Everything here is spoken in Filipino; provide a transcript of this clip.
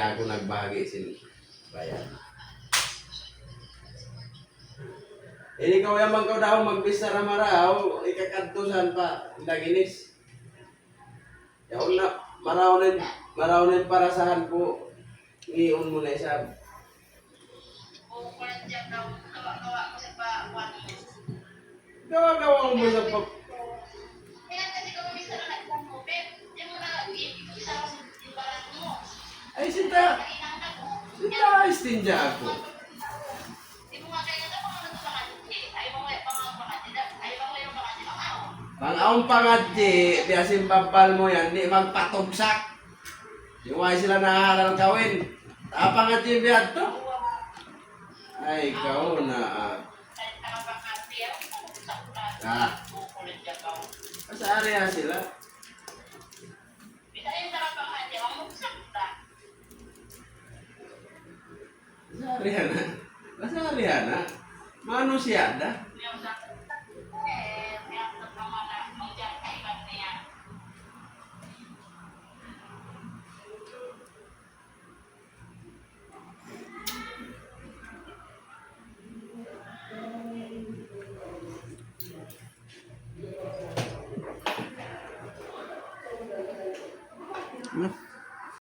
kaya ako nagbahagi sin bayan. Ini kau yang kau daw magbisa na maraw, ikakadtusan pa, daginis. Yaon na, marawin parasahan ko, iyon mo na isa. Gawa-gawa mo sa pag... Ay, sinta istinja ako. Pang-aong pangadji, biyasin babal mo yan, di magpatugsak. Di why sila naharal gawin. Pangadji biyad to. Ay, ikaw na. Sa area sila. Sa area na. Mano siya da?